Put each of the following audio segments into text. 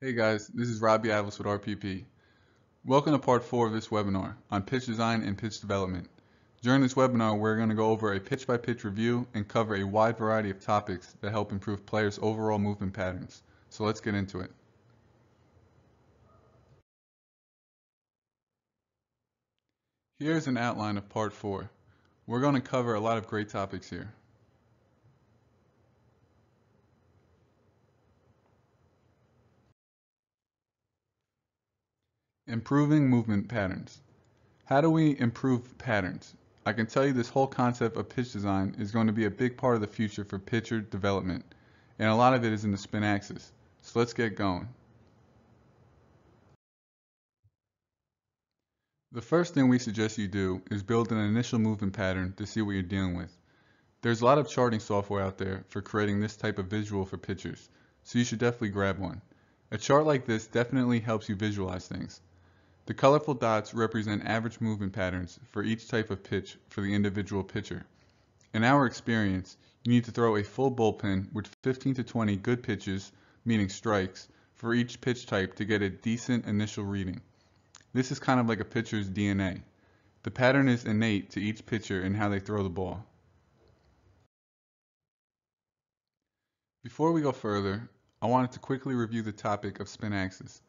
Hey guys, this is Robbie Avils with RPP. Welcome to part 4 of this webinar on pitch design and pitch development. During this webinar, we're going to go over a pitch-by-pitch review and cover a wide variety of topics that help improve players' overall movement patterns. So let's get into it. Here's an outline of part 4. We're going to cover a lot of great topics here. Improving movement patterns. How do we improve patterns? I can tell you this whole concept of pitch design is going to be a big part of the future for pitcher development, and a lot of it is in the spin axis. So let's get going. The first thing we suggest you do is build an initial movement pattern to see what you're dealing with. There's a lot of charting software out there for creating this type of visual for pitchers, so you should definitely grab one. A chart like this definitely helps you visualize things. The colorful dots represent average movement patterns for each type of pitch for the individual pitcher. In our experience, you need to throw a full bullpen with 15 to 20 good pitches, meaning strikes, for each pitch type to get a decent initial reading. This is kind of like a pitcher's DNA. The pattern is innate to each pitcher in how they throw the ball. Before we go further, I wanted to quickly review the topic of spin axis.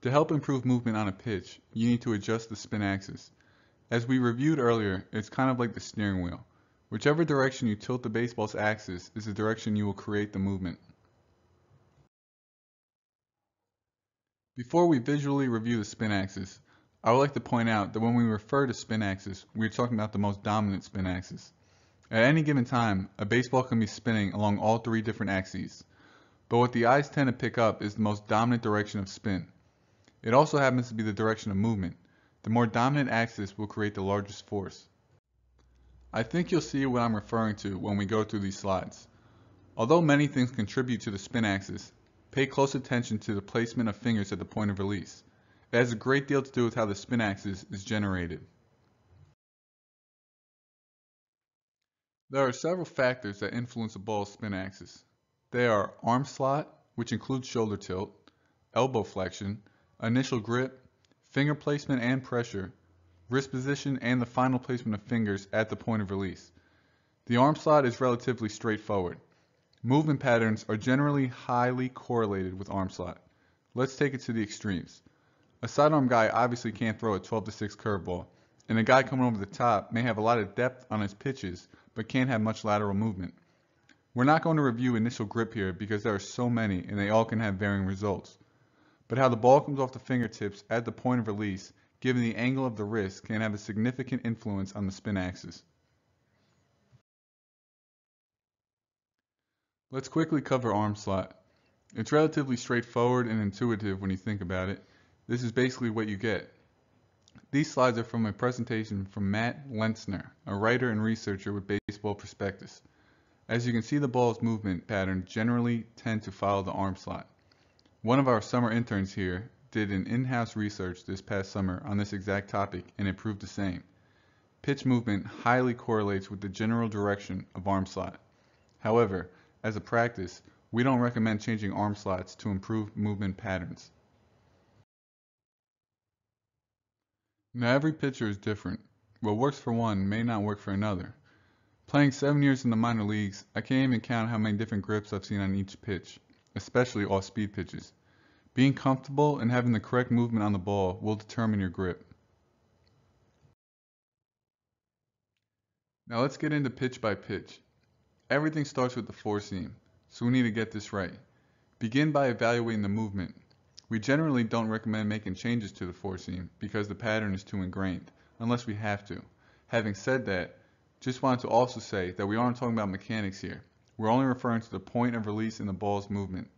To help improve movement on a pitch, you need to adjust the spin axis. As we reviewed earlier, it's kind of like the steering wheel. Whichever direction you tilt the baseball's axis is the direction you will create the movement. Before we visually review the spin axis, I would like to point out that when we refer to spin axis, we are talking about the most dominant spin axis. At any given time, a baseball can be spinning along all three different axes, but what the eyes tend to pick up is the most dominant direction of spin. It also happens to be the direction of movement. The more dominant axis will create the largest force. I think you'll see what I'm referring to when we go through these slides. Although many things contribute to the spin axis, pay close attention to the placement of fingers at the point of release. It has a great deal to do with how the spin axis is generated. There are several factors that influence a ball's spin axis. They are arm slot, which includes shoulder tilt, elbow flexion, initial grip, finger placement and pressure, wrist position, and the final placement of fingers at the point of release. The arm slot is relatively straightforward. Movement patterns are generally highly correlated with arm slot. Let's take it to the extremes. A sidearm guy obviously can't throw a 12-6 curveball, and a guy coming over the top may have a lot of depth on his pitches, but can't have much lateral movement. We're not going to review initial grip here because there are so many and they all can have varying results. But how the ball comes off the fingertips at the point of release, given the angle of the wrist, can have a significant influence on the spin axis. Let's quickly cover arm slot. It's relatively straightforward and intuitive when you think about it. This is basically what you get. These slides are from a presentation from Matt Lentzner, a writer and researcher with Baseball Prospectus. As you can see, the ball's movement pattern generally tend to follow the arm slot. One of our summer interns here did an in-house research this past summer on this exact topic, and it proved the same. Pitch movement highly correlates with the general direction of arm slot. However, as a practice, we don't recommend changing arm slots to improve movement patterns. Now every pitcher is different. What works for one may not work for another. Playing 7 years in the minor leagues, I can't even count how many different grips I've seen on each pitch, especially off-speed pitches. Being comfortable and having the correct movement on the ball will determine your grip. Now let's get into pitch by pitch. Everything starts with the four seam, so we need to get this right. Begin by evaluating the movement. We generally don't recommend making changes to the four seam because the pattern is too ingrained, unless we have to. Having said that, just wanted to also say that we aren't talking about mechanics here. We're only referring to the point of release in the ball's movement.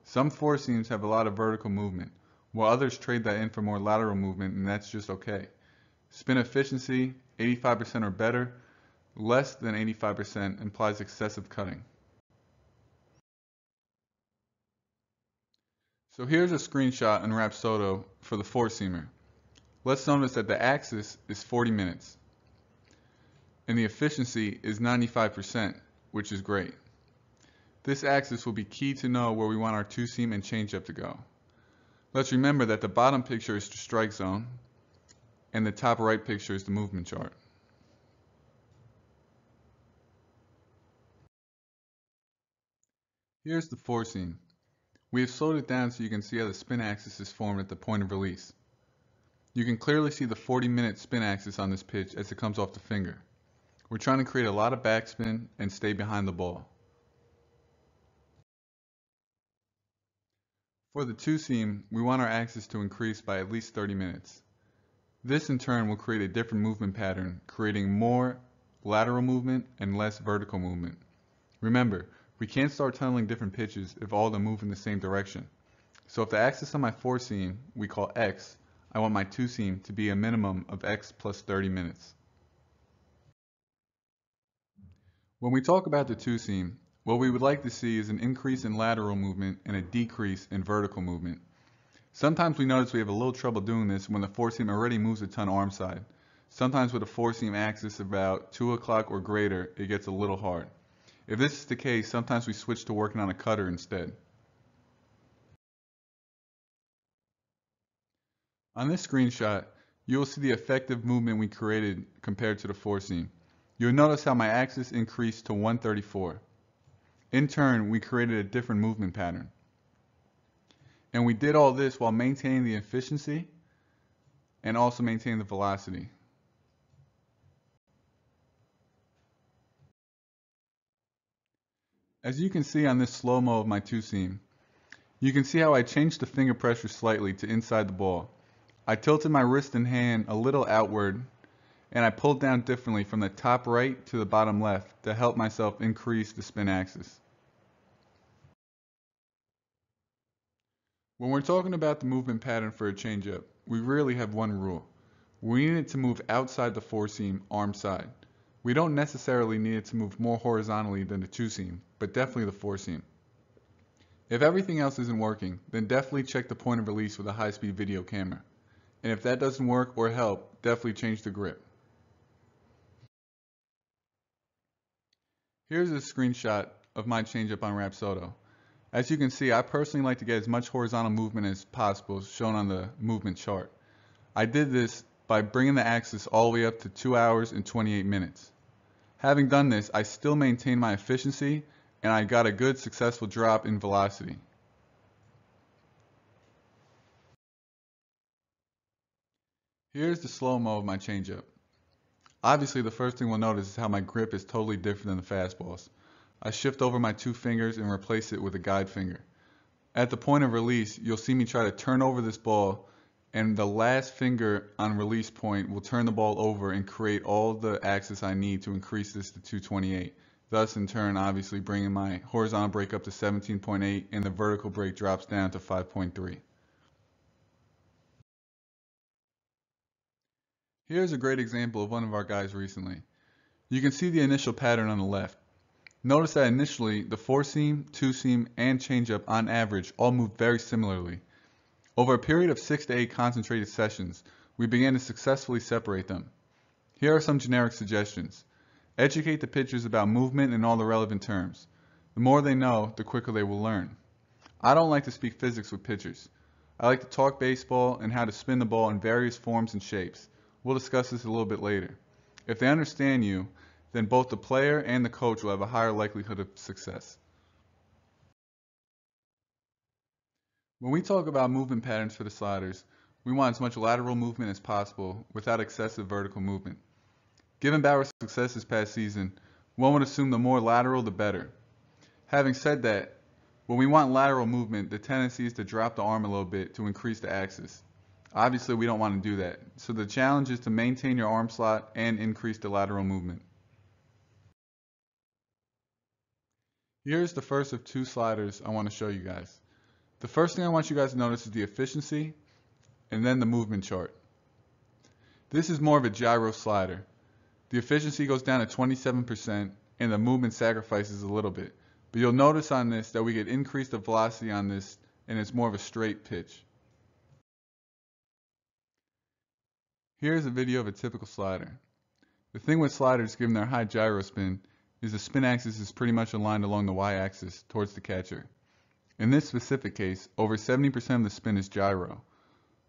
Some four seams have a lot of vertical movement, while others trade that in for more lateral movement, and that's just okay. Spin efficiency, 85% or better. Less than 85% implies excessive cutting. So here's a screenshot in Rapsodo for the four-seamer. Let's notice that the axis is 40 minutes, and the efficiency is 95%, which is great. This axis will be key to know where we want our two-seam and changeup to go. Let's remember that the bottom picture is the strike zone and the top right picture is the movement chart. Here's the four seam. We have slowed it down so you can see how the spin axis is formed at the point of release. You can clearly see the 40-minute spin axis on this pitch as it comes off the finger. We're trying to create a lot of backspin and stay behind the ball. For the two seam, we want our axis to increase by at least 30 minutes. This in turn will create a different movement pattern, creating more lateral movement and less vertical movement. Remember, we can't start tunneling different pitches if all of them move in the same direction. So if the axis on my four seam we call X, I want my two seam to be a minimum of X plus 30 minutes. When we talk about the two seam, what we would like to see is an increase in lateral movement and a decrease in vertical movement. Sometimes we notice we have a little trouble doing this when the four seam already moves a ton arm side. Sometimes with a four seam axis about 2 o'clock or greater, it gets a little hard. If this is the case, sometimes we switch to working on a cutter instead. On this screenshot, you will see the effective movement we created compared to the four seam. You'll notice how my axis increased to 134. In turn, we created a different movement pattern. And we did all this while maintaining the efficiency and also maintaining the velocity. As you can see on this slow-mo of my two seam, you can see how I changed the finger pressure slightly to inside the ball. I tilted my wrist and hand a little outward and I pulled down differently from the top right to the bottom left to help myself increase the spin axis. When we're talking about the movement pattern for a changeup, we really have one rule. We need it to move outside the four seam arm side. We don't necessarily need it to move more horizontally than the two seam, but definitely the four seam. If everything else isn't working, then definitely check the point of release with a high-speed video camera. And if that doesn't work or help, definitely change the grip. Here's a screenshot of my changeup on Rapsodo. As you can see, I personally like to get as much horizontal movement as possible, shown on the movement chart. I did this by bringing the axis all the way up to 2 hours and 28 minutes. Having done this, I still maintain my efficiency and I got a good successful drop in velocity. Here's the slow-mo of my changeup. Obviously, the first thing we'll notice is how my grip is totally different than the fastballs. I shift over my two fingers and replace it with a guide finger. At the point of release, you'll see me try to turn over this ball, and the last finger on release point will turn the ball over and create all the axis I need to increase this to 228. Thus, in turn, obviously bringing my horizontal break up to 17.8 and the vertical break drops down to 5.3. Here's a great example of one of our guys recently. You can see the initial pattern on the left. Notice that initially the four seam, two seam, and changeup on average all moved very similarly. Over a period of 6 to 8 concentrated sessions, we began to successfully separate them. Here are some generic suggestions. Educate the pitchers about movement and all the relevant terms. The more they know, the quicker they will learn. I don't like to speak physics with pitchers. I like to talk baseball and how to spin the ball in various forms and shapes. We'll discuss this a little bit later. If they understand you, then both the player and the coach will have a higher likelihood of success. When we talk about movement patterns for the sliders, we want as much lateral movement as possible without excessive vertical movement. Given Bauer's success this past season, one would assume the more lateral the better. Having said that, when we want lateral movement, the tendency is to drop the arm a little bit to increase the axis. Obviously, we don't want to do that, so the challenge is to maintain your arm slot and increase the lateral movement. Here's the first of two sliders I want to show you guys. The first thing I want you guys to notice is the efficiency and then the movement chart. This is more of a gyro slider. The efficiency goes down to 27% and the movement sacrifices a little bit. But you'll notice on this that we get increased the velocity on this and it's more of a straight pitch. Here's a video of a typical slider. The thing with sliders, given their high gyro spin, is the spin axis is pretty much aligned along the y-axis towards the catcher. In this specific case, over 70% of the spin is gyro.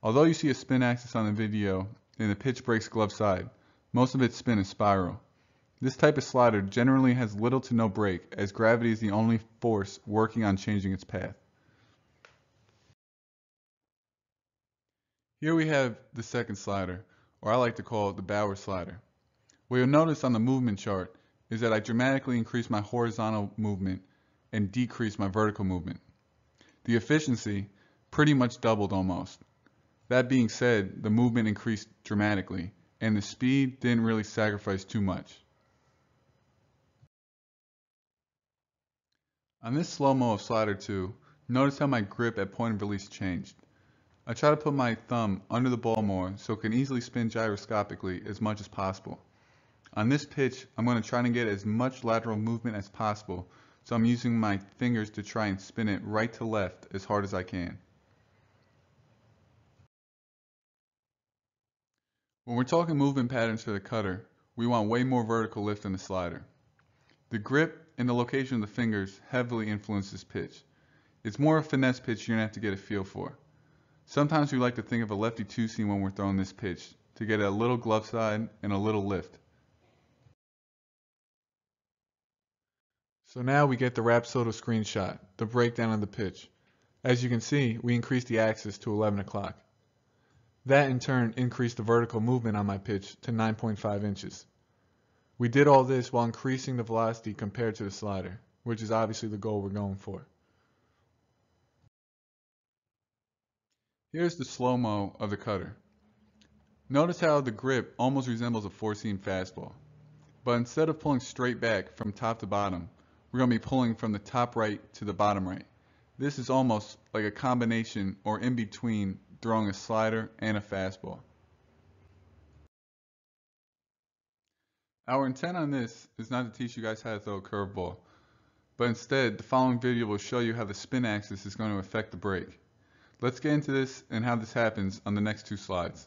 Although you see a spin axis on the video in the pitch breaks glove side, most of its spin is spiral. This type of slider generally has little to no break, as gravity is the only force working on changing its path. Here we have the second slider, or I like to call it the Bauer slider. What you'll notice on the movement chart is that I dramatically increase my horizontal movement and decrease my vertical movement. The efficiency pretty much doubled almost. That being said, the movement increased dramatically, and the speed didn't really sacrifice too much. On this slow-mo of slider 2, notice how my grip at point of release changed. I try to put my thumb under the ball more so it can easily spin gyroscopically as much as possible. On this pitch, I'm going to try to get as much lateral movement as possible, so I'm using my fingers to try and spin it right to left as hard as I can. When we're talking movement patterns for the cutter, we want way more vertical lift than the slider. The grip and the location of the fingers heavily influence this pitch. It's more a finesse pitch you're going to have to get a feel for. Sometimes we like to think of a lefty two-seam when we're throwing this pitch, to get a little glove side and a little lift. So now we get the Rapsodo screenshot, the breakdown of the pitch. As you can see, we increased the axis to 11 o'clock. That in turn increased the vertical movement on my pitch to 9.5 inches. We did all this while increasing the velocity compared to the slider, which is obviously the goal we're going for. Here's the slow-mo of the cutter. Notice how the grip almost resembles a four-seam fastball, but instead of pulling straight back from top to bottom, we're going to be pulling from the top right to the bottom right. This is almost like a combination or in between throwing a slider and a fastball. Our intent on this is not to teach you guys how to throw a curveball, but instead the following video will show you how the spin axis is going to affect the break. Let's get into this and how this happens on the next two slides.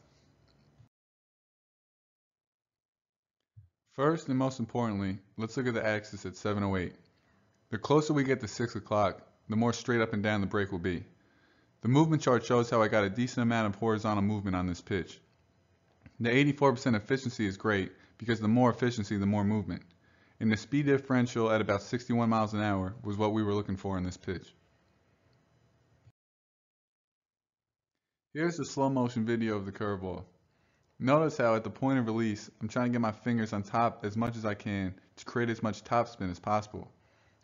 First and most importantly, let's look at the axis at 7:08. The closer we get to 6 o'clock, the more straight up and down the break will be. The movement chart shows how I got a decent amount of horizontal movement on this pitch. The 84% efficiency is great because the more efficiency, the more movement. And the speed differential at about 61 miles an hour was what we were looking for in this pitch. Here's the slow motion video of the curveball. Notice how at the point of release, I'm trying to get my fingers on top as much as I can to create as much topspin as possible.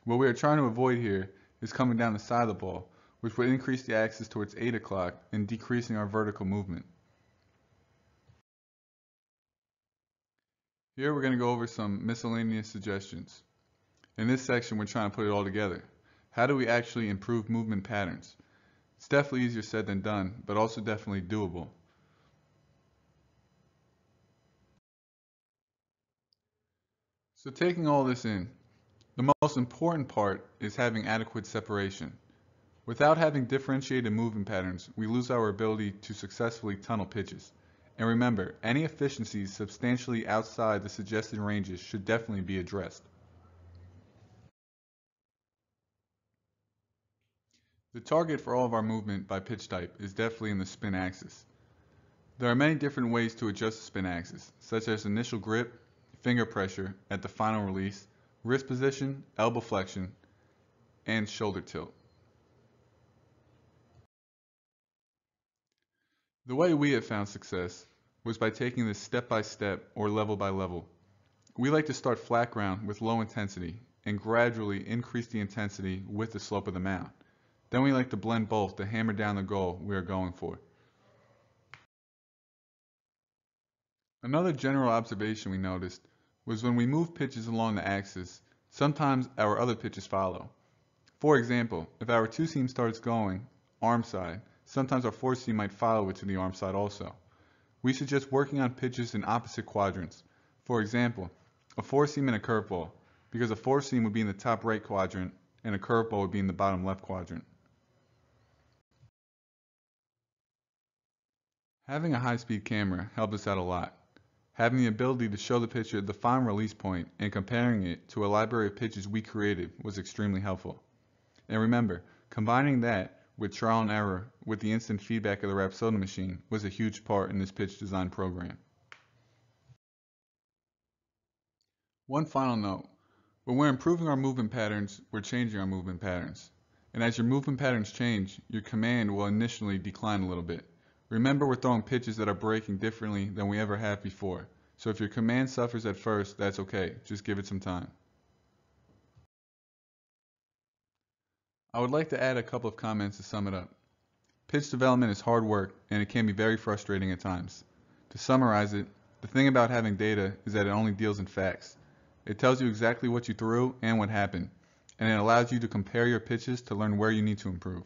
What we are trying to avoid here is coming down the side of the ball, which would increase the axis towards 8 o'clock and decreasing our vertical movement. Here we're going to go over some miscellaneous suggestions. In this section, we're trying to put it all together. How do we actually improve movement patterns? It's definitely easier said than done, but also definitely doable. So taking all this in, the most important part is having adequate separation. Without having differentiated movement patterns, we lose our ability to successfully tunnel pitches. And remember, any efficiencies substantially outside the suggested ranges should definitely be addressed. The target for all of our movement by pitch type is definitely in the spin axis. There are many different ways to adjust the spin axis, such as initial grip, finger pressure at the final release, wrist position, elbow flexion, and shoulder tilt. The way we have found success was by taking this step by step or level by level. We like to start flat ground with low intensity and gradually increase the intensity with the slope of the mound. Then we like to blend both to hammer down the goal we are going for. Another general observation we noticed was when we move pitches along the axis, sometimes our other pitches follow. For example, if our two-seam starts going arm side, sometimes our four-seam might follow it to the arm side also. We suggest working on pitches in opposite quadrants. For example, a four-seam and a curveball, because a four-seam would be in the top right quadrant and a curveball would be in the bottom left quadrant. Having a high-speed camera helped us out a lot. Having the ability to show the pitcher the final release point and comparing it to a library of pitches we created was extremely helpful. And remember, Combining that with trial and error with the instant feedback of the Rapsoda machine was a huge part in this pitch design program. One final note. When we're improving our movement patterns, we're changing our movement patterns. And as your movement patterns change, your command will initially decline a little bit. Remember, we're throwing pitches that are breaking differently than we ever have before. So if your command suffers at first, that's okay. Just give it some time. I would like to add a couple of comments to sum it up. Pitch development is hard work, and it can be very frustrating at times. To summarize it, the thing about having data is that it only deals in facts. It tells you exactly what you threw and what happened, and it allows you to compare your pitches to learn where you need to improve.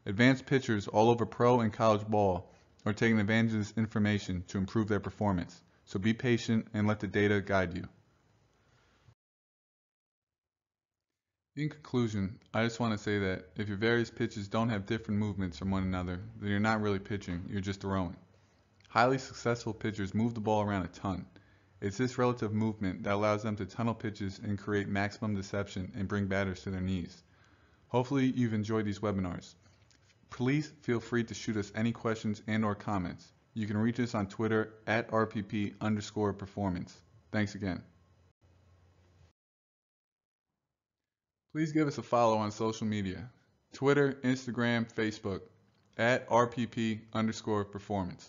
Advanced pitchers all over pro and college ball are taking advantage of this information to improve their performance, so be patient and let the data guide you. In conclusion, I just want to say that if your various pitches don't have different movements from one another, then you're not really pitching, you're just throwing. Highly successful pitchers move the ball around a ton. It's this relative movement that allows them to tunnel pitches and create maximum deception and bring batters to their knees. Hopefully you've enjoyed these webinars. Please feel free to shoot us any questions and/or comments. You can reach us on Twitter at RPP_performance. Thanks again. Please give us a follow on social media. Twitter, Instagram, Facebook at RPP_performance.